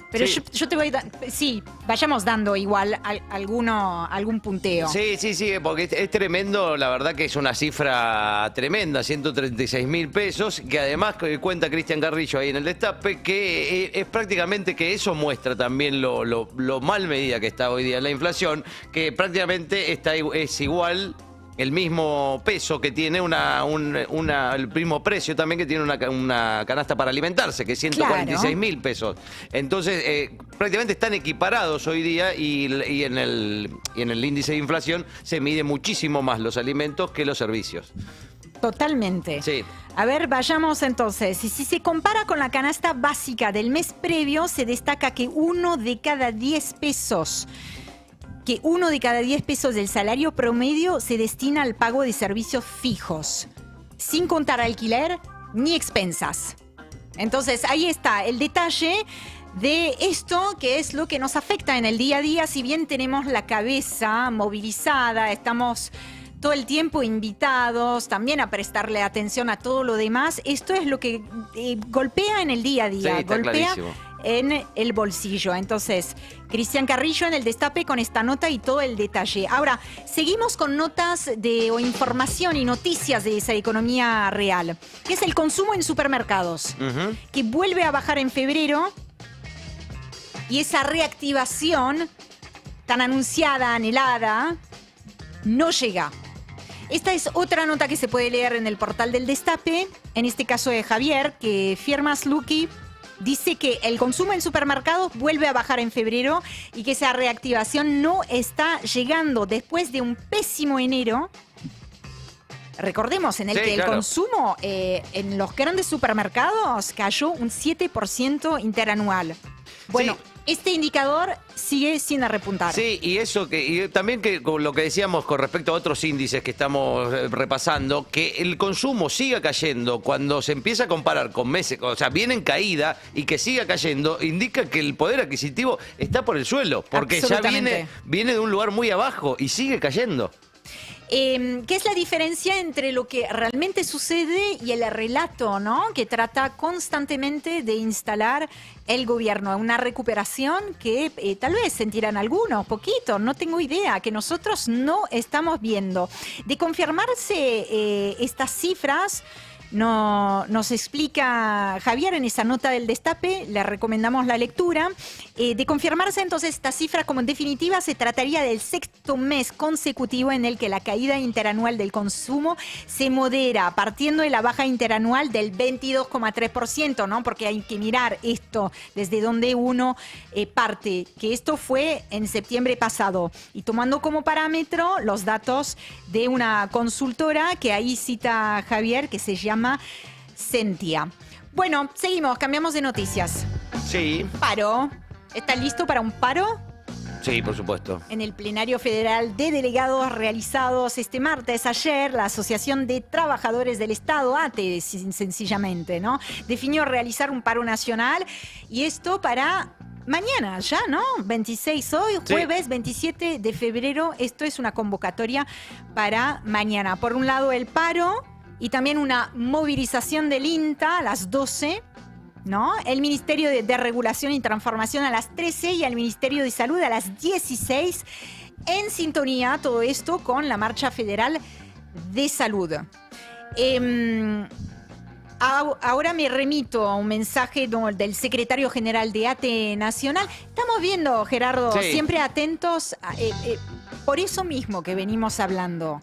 Pero yo te voy vayamos dando igual algún punteo. Sí, porque es tremendo, la verdad que es una cifra tremenda, 136.000 pesos, que además cuenta Cristian Carrillo ahí en el Destape, que es prácticamente que eso muestra también lo mal medida que está hoy día la inflación, que prácticamente es igual... el mismo peso que tiene el mismo precio también que tiene una canasta para alimentarse, que es 146.000 pesos. Entonces, prácticamente están equiparados hoy día y en el índice de inflación se mide muchísimo más los alimentos que los servicios. Totalmente. Sí. A ver, vayamos entonces. Y si se compara con la canasta básica del mes previo, se destaca que uno de cada 10 pesos del salario promedio se destina al pago de servicios fijos, sin contar alquiler ni expensas. Entonces, ahí está el detalle de esto, que es lo que nos afecta en el día a día. Si bien tenemos la cabeza movilizada, estamos todo el tiempo invitados también a prestarle atención a todo lo demás, esto es lo que golpea en el día a día, Sí, está golpea clarísimo. en el bolsillo. Entonces, Cristian Carrillo en el Destape con esta nota y todo el detalle. Ahora, seguimos con notas o información y noticias de esa economía real, que es el consumo en supermercados, que vuelve a bajar en febrero y esa reactivación tan anunciada, anhelada, no llega. Esta es otra nota que se puede leer en el portal del Destape, en este caso de Javier, que Firmas Lucky dice que el consumo en supermercados vuelve a bajar en febrero y que esa reactivación no está llegando después de un pésimo enero. Recordemos, en el que el consumo en los grandes supermercados cayó un 7% interanual. Bueno, este indicador sigue sin repuntar. Sí, y eso y también que con lo que decíamos con respecto a otros índices que estamos repasando, que el consumo siga cayendo cuando se empieza a comparar con meses, o sea, viene en caída y que siga cayendo, indica que el poder adquisitivo está por el suelo, porque ya viene de un lugar muy abajo y sigue cayendo. ¿Qué es la diferencia entre lo que realmente sucede y el relato, ¿no?, que trata constantemente de instalar el gobierno? Una recuperación que tal vez sentirán algunos, poquito, no tengo idea, que nosotros no estamos viendo. De confirmarse estas cifras, nos explica Javier en esa nota del Destape, le recomendamos la lectura. De confirmarse entonces esta cifra como en definitiva, se trataría del sexto mes consecutivo en el que la caída interanual del consumo se modera, partiendo de la baja interanual del 22,3%, ¿no? Porque hay que mirar esto desde donde uno parte, que esto fue en septiembre pasado, y tomando como parámetro los datos de una consultora que ahí cita Javier, que se llama Sentia. Bueno, seguimos, cambiamos de noticias. Sí. Paro. ¿Está listo para un paro? Sí, por supuesto. En el plenario federal de delegados realizados este martes, ayer, la Asociación de Trabajadores del Estado, ATE, sencillamente, ¿no?, definió realizar un paro nacional, y esto para mañana ya, ¿no? 26 hoy, jueves 27 de febrero. Esto es una convocatoria para mañana. Por un lado, el paro y también una movilización del INTA a las 12, ¿no? El Ministerio de Regulación y Transformación a las 13 y el Ministerio de Salud a las 16, en sintonía todo esto con la Marcha Federal de Salud. Ahora me remito a un mensaje del secretario general de ATE Nacional. Estamos viendo, Gerardo, siempre atentos, por eso mismo que venimos hablando,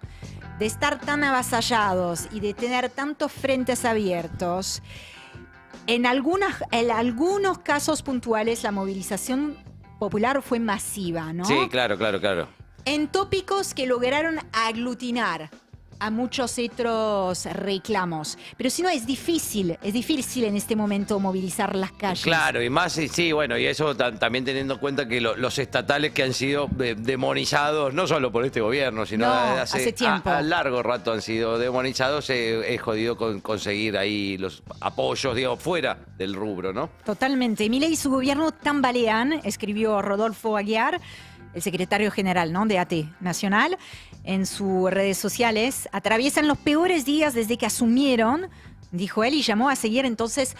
de estar tan avasallados y de tener tantos frentes abiertos. En algunos casos puntuales la movilización popular fue masiva, ¿no? Sí, claro. En tópicos que lograron aglutinar a muchos otros reclamos. Pero si no, es difícil en este momento movilizar las calles. Claro, y más, sí, bueno, y eso también teniendo en cuenta que los estatales que han sido demonizados, no solo por este gobierno, sino hace tiempo. A largo rato han sido demonizados, es jodido conseguir ahí los apoyos, digamos, fuera del rubro, ¿no? Totalmente. Milei y su gobierno tambalean, escribió Rodolfo Aguiar, el secretario general, ¿no?, de ATE Nacional, en sus redes sociales. Atraviesan los peores días desde que asumieron, dijo él, y llamó a seguir entonces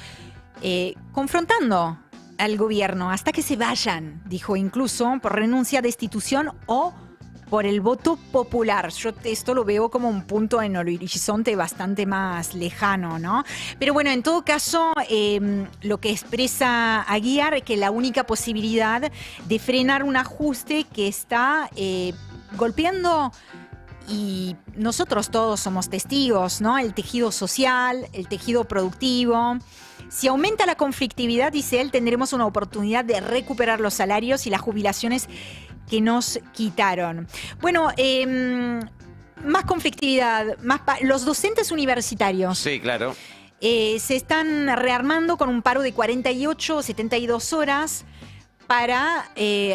confrontando al gobierno hasta que se vayan, dijo, incluso por renuncia, destitución o por el voto popular. Yo esto lo veo como un punto en el horizonte bastante más lejano, ¿no? Pero bueno, en todo caso, lo que expresa Aguiar es que la única posibilidad de frenar un ajuste que está golpeando, y nosotros todos somos testigos, ¿no?, el tejido social, el tejido productivo. Si aumenta la conflictividad, dice él, tendremos una oportunidad de recuperar los salarios y las jubilaciones que nos quitaron. Bueno, más conflictividad, los docentes universitarios. Sí, claro. Se están rearmando con un paro de 48 o 72 horas para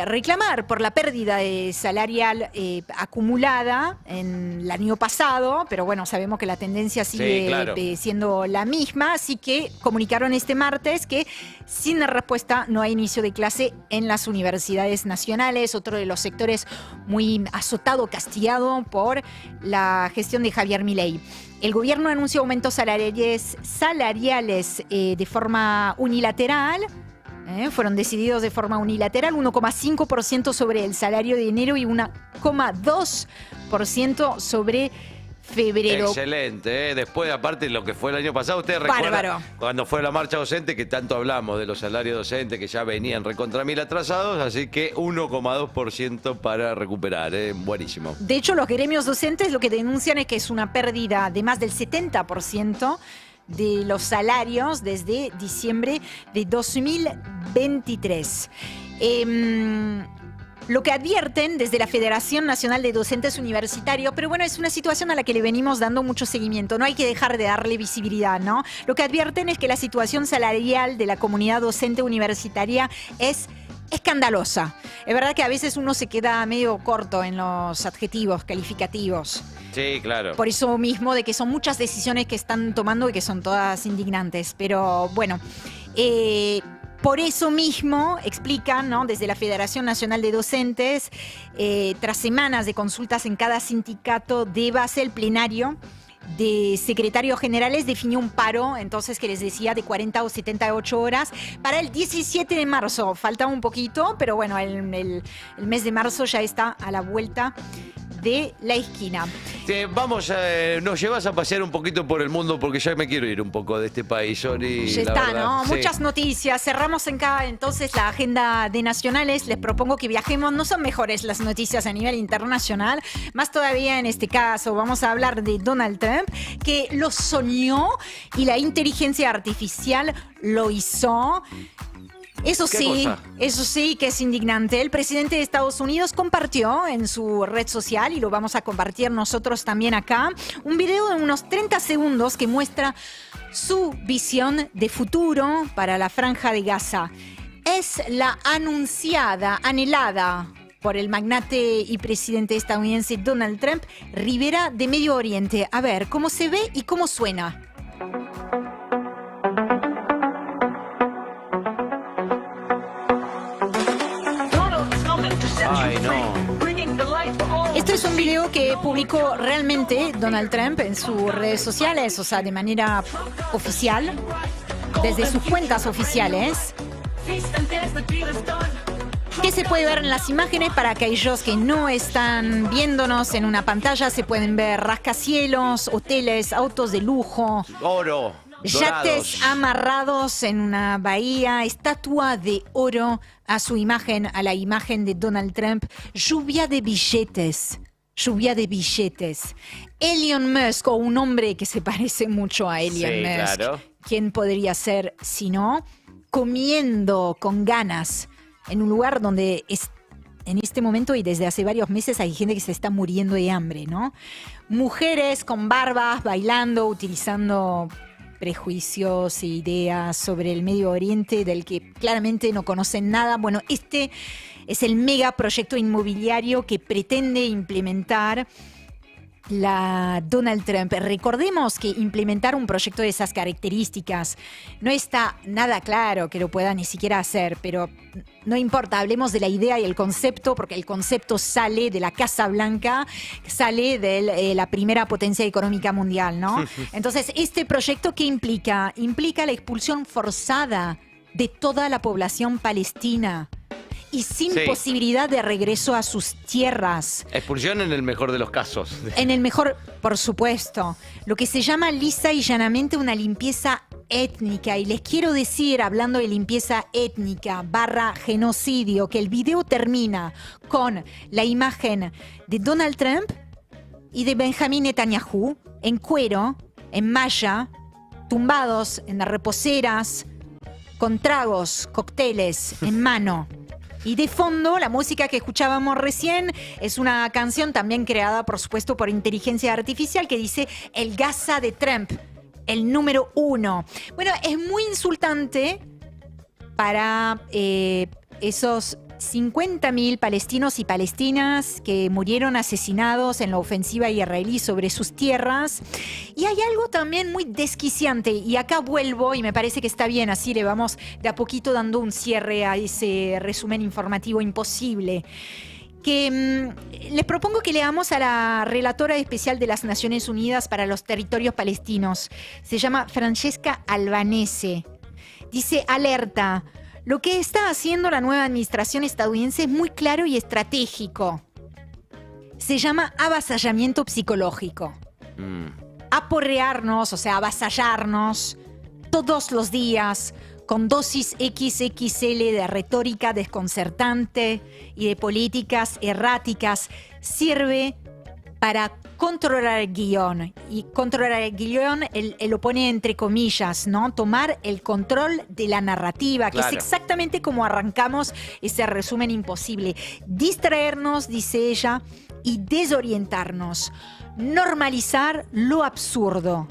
reclamar por la pérdida salarial acumulada en el año pasado, pero bueno, sabemos que la tendencia sigue siendo la misma, así que comunicaron este martes que sin respuesta no hay inicio de clase en las universidades nacionales, otro de los sectores muy azotado, castigado por la gestión de Javier Milei. El gobierno anunció aumentos salariales de forma unilateral, Fueron decididos de forma unilateral, 1,5% sobre el salario de enero y 1,2% sobre febrero. Excelente, Después, aparte de lo que fue el año pasado, ustedes Bárbaro. recuerdan cuando fue la marcha docente, que tanto hablamos de los salarios docentes que ya venían recontra mil atrasados, así que 1,2% para recuperar, buenísimo. De hecho, los gremios docentes lo que denuncian es que es una pérdida de más del 70% de los salarios desde diciembre de 2023. Lo que advierten desde la Federación Nacional de Docentes Universitarios, pero bueno, es una situación a la que le venimos dando mucho seguimiento, no hay que dejar de darle visibilidad, ¿no? Lo que advierten es que la situación salarial de la comunidad docente universitaria es escandalosa. Es verdad que a veces uno se queda medio corto en los adjetivos calificativos. Sí, claro. Por eso mismo de que son muchas decisiones que están tomando y que son todas indignantes. Pero bueno, por eso mismo explican, ¿no?, desde la Federación Nacional de Docentes, tras semanas de consultas en cada sindicato de base, el plenario de secretarios generales definió un paro, entonces, que les decía, de 40 o 78 horas para el 17 de marzo. Falta un poquito, pero bueno, el mes de marzo ya está a la vuelta de la esquina. Nos llevas a pasear un poquito por el mundo porque ya me quiero ir un poco de este país, Yori. Ya está, ¿no? Sí. Muchas noticias. Cerramos entonces la agenda de nacionales. Les propongo que viajemos. No son mejores las noticias a nivel internacional. Más todavía en este caso. Vamos a hablar de Donald Trump, que lo soñó y la inteligencia artificial lo hizo. Eso sí que es indignante. El presidente de Estados Unidos compartió en su red social, y lo vamos a compartir nosotros también acá, un video de unos 30 segundos que muestra su visión de futuro para la Franja de Gaza. Es la anhelada por el magnate y presidente estadounidense Donald Trump, Ribera de Medio Oriente. A ver cómo se ve y cómo suena. Ay, no. Esto es un video que publicó realmente Donald Trump en sus redes sociales, o sea, de manera oficial, desde sus cuentas oficiales. ¿Qué se puede ver en las imágenes? Para aquellos que no están viéndonos en una pantalla, se pueden ver rascacielos, hoteles, autos de lujo, oro, yates amarrados en una bahía, estatua de oro a su imagen, a la imagen de Donald Trump, lluvia de billetes. Elon Musk, o un hombre que se parece mucho a Elon Musk. Claro. ¿Quién podría ser si no? Comiendo con ganas en un lugar donde en este momento y desde hace varios meses hay gente que se está muriendo de hambre, ¿no? Mujeres con barbas bailando, utilizando prejuicios e ideas sobre el Medio Oriente del que claramente no conocen nada. Bueno, este es el megaproyecto inmobiliario que pretende implementar la Donald Trump. Recordemos que implementar un proyecto de esas características no está nada claro que lo pueda ni siquiera hacer, pero no importa, hablemos de la idea y el concepto, porque el concepto sale de la Casa Blanca, sale de la primera potencia económica mundial, ¿no? Entonces, este proyecto, ¿qué implica? Implica la expulsión forzada de toda la población palestina y sin posibilidad de regreso a sus tierras. Expulsión en el mejor de los casos. En el mejor, por supuesto. Lo que se llama lisa y llanamente una limpieza étnica. Y les quiero decir, hablando de limpieza étnica / genocidio, que el video termina con la imagen de Donald Trump y de Benjamín Netanyahu en cuero, en malla, tumbados en las reposeras, con tragos, cócteles en mano. Y de fondo, la música que escuchábamos recién es una canción también creada, por supuesto, por inteligencia artificial que dice el Gaza de Trump, el número 1. Bueno, es muy insultante para esos 50.000 palestinos y palestinas que murieron asesinados en la ofensiva israelí sobre sus tierras. Y hay algo también muy desquiciante, y acá vuelvo, y me parece que está bien, así le vamos de a poquito dando un cierre a ese resumen informativo imposible. Que les propongo que leamos a la relatora especial de las Naciones Unidas para los territorios palestinos. Se llama Francesca Albanese. Dice: alerta. Lo que está haciendo la nueva administración estadounidense es muy claro y estratégico. Se llama avasallamiento psicológico. Aporrearnos, o sea, avasallarnos todos los días con dosis XXL de retórica desconcertante y de políticas erráticas sirve para controlar el guión. Y controlar el guión, él lo pone entre comillas, ¿no? Tomar el control de la narrativa, que es exactamente como arrancamos ese resumen imposible. Distraernos, dice ella, y desorientarnos. Normalizar lo absurdo.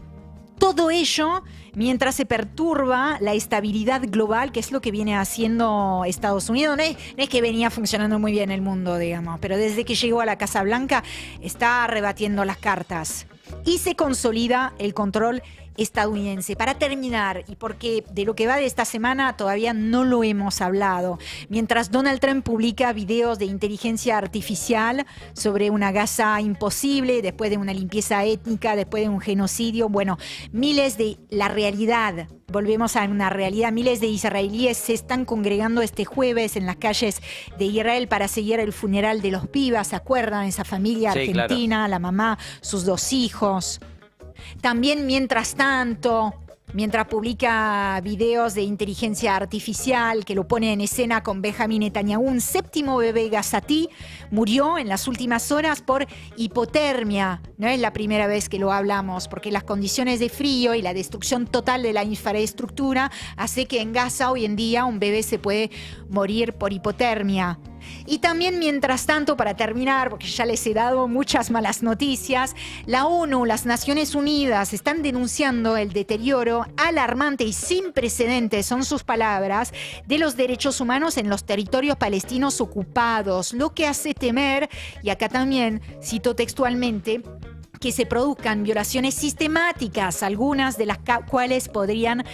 Todo ello mientras se perturba la estabilidad global, que es lo que viene haciendo Estados Unidos. No es que venía funcionando muy bien el mundo, digamos, pero desde que llegó a la Casa Blanca está rebatiendo las cartas. Y se consolida el control estadounidense. Para terminar, y porque de lo que va de esta semana todavía no lo hemos hablado, mientras Donald Trump publica videos de inteligencia artificial sobre una Gaza imposible, después de una limpieza étnica, después de un genocidio, bueno, miles de la realidad. Volvemos a una realidad. Miles de israelíes se están congregando este jueves en las calles de Israel para seguir el funeral de los Pivas. ¿Se acuerdan? Esa familia argentina, claro. La mamá, sus 2 hijos. También, mientras tanto, mientras publica videos de inteligencia artificial que lo pone en escena con Benjamin Netanyahu, un 7º bebé gazatí murió en las últimas horas por hipotermia. No es la primera vez que lo hablamos, porque las condiciones de frío y la destrucción total de la infraestructura hace que en Gaza hoy en día un bebé se puede morir por hipotermia. Y también, mientras tanto, para terminar, porque ya les he dado muchas malas noticias, la ONU, las Naciones Unidas, están denunciando el deterioro alarmante y sin precedentes, son sus palabras, de los derechos humanos en los territorios palestinos ocupados, lo que hace temer, y acá también cito textualmente, que se produzcan violaciones sistemáticas, algunas de las cuales podrían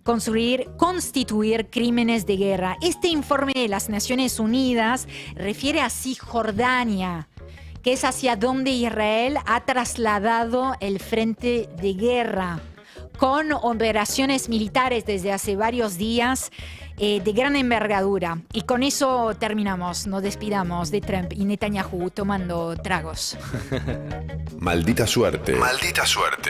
constituir crímenes de guerra. Este informe de las Naciones Unidas refiere a Cisjordania, que es hacia donde Israel ha trasladado el frente de guerra, con operaciones militares desde hace varios días de gran envergadura. Y con eso terminamos, nos despidamos de Trump y Netanyahu tomando tragos. Maldita suerte. Maldita suerte.